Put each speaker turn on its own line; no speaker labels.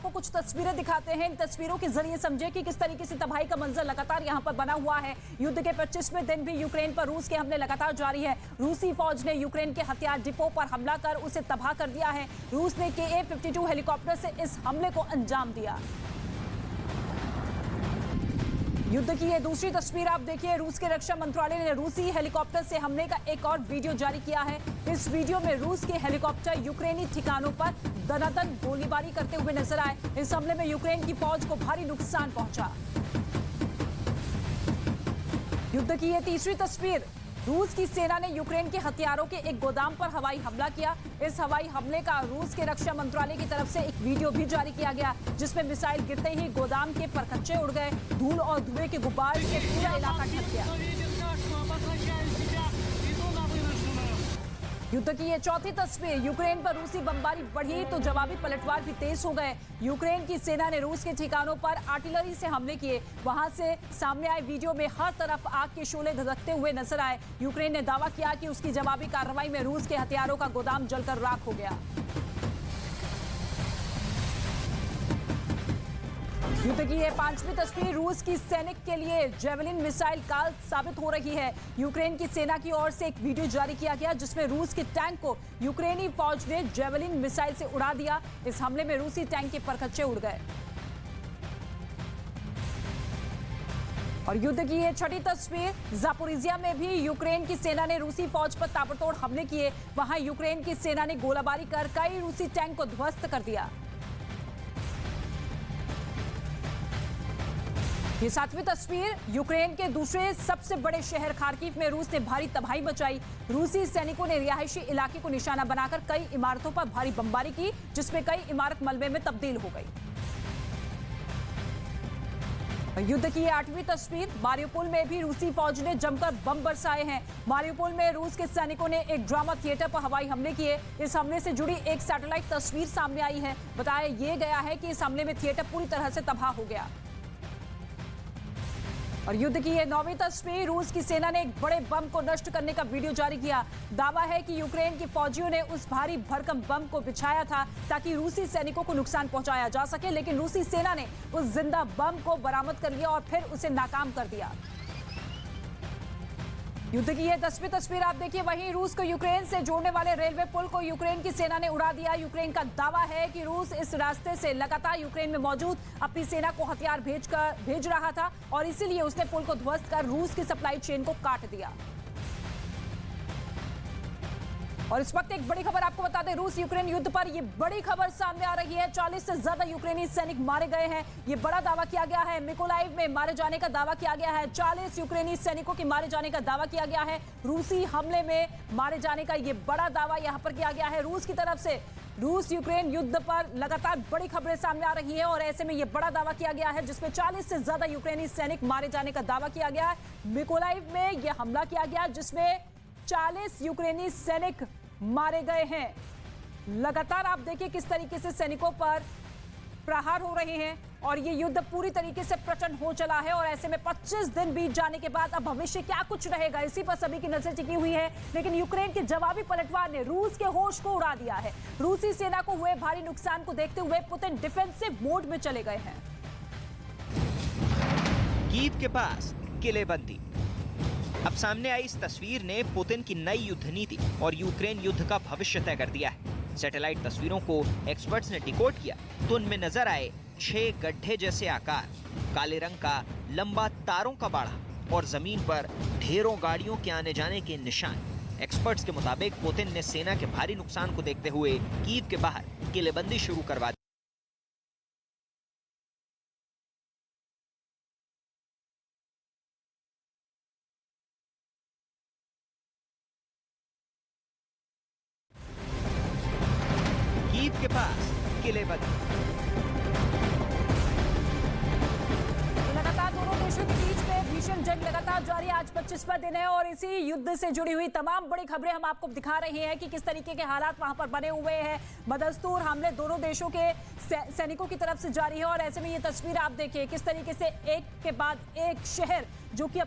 आपको कुछ तस्वीरें दिखाते हैं। इन तस्वीरों के जरिए समझे कि किस तरीके से तबाही का मंजर लगातार यहां पर बना हुआ है। युद्ध के 25वें दिन भी यूक्रेन पर रूस के हमले लगातार जारी है। रूसी फौज ने यूक्रेन के हथियार डिपो पर हमला कर उसे तबाह कर दिया है। रूस ने KA-52 हेलीकॉप्टर से इस हमले को अंजाम दिया। युद्ध की ये दूसरी तस्वीर आप देखिए। रूस के रक्षा मंत्रालय ने रूसी हेलीकॉप्टर से हमले का एक और वीडियो जारी किया है। इस वीडियो में रूस के हेलीकॉप्टर यूक्रेनी ठिकानों पर दनादन गोलीबारी करते हुए नजर आए। इस हमले में यूक्रेन की फौज को भारी नुकसान पहुंचा। युद्ध की ये तीसरी तस्वीर। रूस की सेना ने यूक्रेन के हथियारों के एक गोदाम पर हवाई हमला किया। इस हवाई हमले का रूस के रक्षा मंत्रालय की तरफ से एक वीडियो भी जारी किया गया, जिसमें मिसाइल गिरते ही गोदाम के परखच्चे उड़ गए। धूल और धुएं के गुब्बार से पूरा इलाका ढक गया। युद्ध की ये चौथी तस्वीर। यूक्रेन पर रूसी बमबारी बढ़ी तो जवाबी पलटवार भी तेज हो गए। यूक्रेन की सेना ने रूस के ठिकानों पर आर्टिलरी से हमले किए। वहां से सामने आए वीडियो में हर तरफ आग के शोले धधकते हुए नजर आए। यूक्रेन ने दावा किया कि उसकी जवाबी कार्रवाई में रूस के हथियारों का गोदाम जलकर राख हो गया। युद्ध की ये पांचवी तस्वीर। रूस की सैनिक के लिए जेवलिन मिसाइल काल साबित हो रही है। यूक्रेन की सेना की ओर से एक वीडियो जारी किया गया, जिसमें रूस के टैंक को यूक्रेनी फौज ने जेवलिन मिसाइल से उड़ा दिया। इस हमले में रूसी टैंक के परखच्चे उड़ गए। और युद्ध की ये छठी तस्वीर। जापोरिजिया में भी यूक्रेन की सेना ने रूसी फौज पर ताबड़तोड़ हमले किए। वहां यूक्रेन की सेना ने गोलाबारी कर कई रूसी टैंक को ध्वस्त कर दिया। ये सातवीं तस्वीर। यूक्रेन के दूसरे सबसे बड़े शहर खार्किव में रूस ने भारी तबाही मचाई। रूसी सैनिकों ने रिहायशी इलाके को निशाना बनाकर कई इमारतों पर भारी बमबारी की, जिसमें कई इमारत मलबे में तब्दील हो गई। युद्ध की ये आठवीं तस्वीर। मारिउपोल में भी रूसी फौज ने जमकर बम बरसाए हैं। मारिउपोल में रूस के सैनिकों ने एक ड्रामा थिएटर पर हवाई हमले किए। इस हमले से जुड़ी एक सैटेलाइट तस्वीर सामने आई है। बताया ये गया है कि इस हमले में थिएटर पूरी तरह से तबाह हो गया। और युद्ध की ये नौवीं तस्वीर। रूस की सेना ने एक बड़े बम को नष्ट करने का वीडियो जारी किया। दावा है कि यूक्रेन के फौजियों ने उस भारी भरकम बम को बिछाया था ताकि रूसी सैनिकों को नुकसान पहुंचाया जा सके, लेकिन रूसी सेना ने उस जिंदा बम को बरामद कर लिया और फिर उसे नाकाम कर दिया। युद्ध की ये 10वीं तस्वीर आप देखिए। वहीं रूस को यूक्रेन से जोड़ने वाले रेलवे पुल को यूक्रेन की सेना ने उड़ा दिया। यूक्रेन का दावा है कि रूस इस रास्ते से लगातार यूक्रेन में मौजूद अपनी सेना को हथियार भेज रहा था और इसीलिए उसने पुल को ध्वस्त कर रूस की सप्लाई चेन को काट दिया। और इस वक्त एक बड़ी खबर आपको बता दें। रूस यूक्रेन युद्ध पर ये बड़ी खबर सामने आ रही है। 40 से ज्यादा यूक्रेनी सैनिक मारे गए हैं। ये बड़ा दावा किया गया है। मिकोलाइव में मारे जाने का दावा किया गया है। 40 यूक्रेनी सैनिकों के मारे जाने का दावा किया गया है। रूसी हमले में मारे जाने का ये बड़ा दावा यहां पर किया गया है रूस की तरफ से। रूस यूक्रेन युद्ध पर लगातार बड़ी खबरें सामने आ रही हैं और ऐसे में यह बड़ा दावा किया गया है, जिसमें 40 से ज्यादा यूक्रेनी सैनिक मारे जाने का दावा किया गया है। मिकोलाइव में यह हमला किया गया, जिसमें 40 यूक्रेनी सैनिक मारे गए हैं। लगातार आप देखिए किस तरीके से सैनिकों पर प्रहार हो रहे हैं और ये युद्ध पूरी तरीके से प्रचंड हो चला है। और ऐसे में 25 दिन बीत जाने के बाद अब भविष्य क्या कुछ रहेगा, इसी पर सभी की नजर टिकी हुई है। लेकिन यूक्रेन के जवाबी पलटवार ने रूस के होश को उड़ा दिया है। रूसी सेना को हुए भारी नुकसान को देखते हुए पुतिन डिफेंसिव मोड में चले गए हैं।
कीव के पास किलेबंदी। अब सामने आई इस तस्वीर ने पुतिन की नई युद्ध नीति और यूक्रेन युद्ध का भविष्य तय कर दिया है। सैटेलाइट तस्वीरों को एक्सपर्ट्स ने डिकोड किया तो उनमें नजर आए 6 गड्ढे जैसे आकार, काले रंग का लंबा तारों का बाड़ा और जमीन पर ढेरों गाड़ियों के आने जाने के निशान। एक्सपर्ट्स के मुताबिक पुतिन ने सेना के भारी नुकसान को देखते हुए कीव के बाहर किलेबंदी शुरू करवा दी। कीव के पास किलेबंदी।
लगातार दोनों देशों के बीच में भीषण जंग लगातार जारी है। आज 25वां दिन है और इसी युद्ध से जुड़ी हुई तमाम बड़ी खबरें हम आपको दिखा रहे हैं कि किस तरीके के हालात वहां पर बने हुए हैं। बदस्तूर हमले दोनों देशों के सैनिकों की तरफ से जारी है और ऐसे में ये तस्वीर आप देखिए किस तरीके से एक के बाद एक शहर जो कि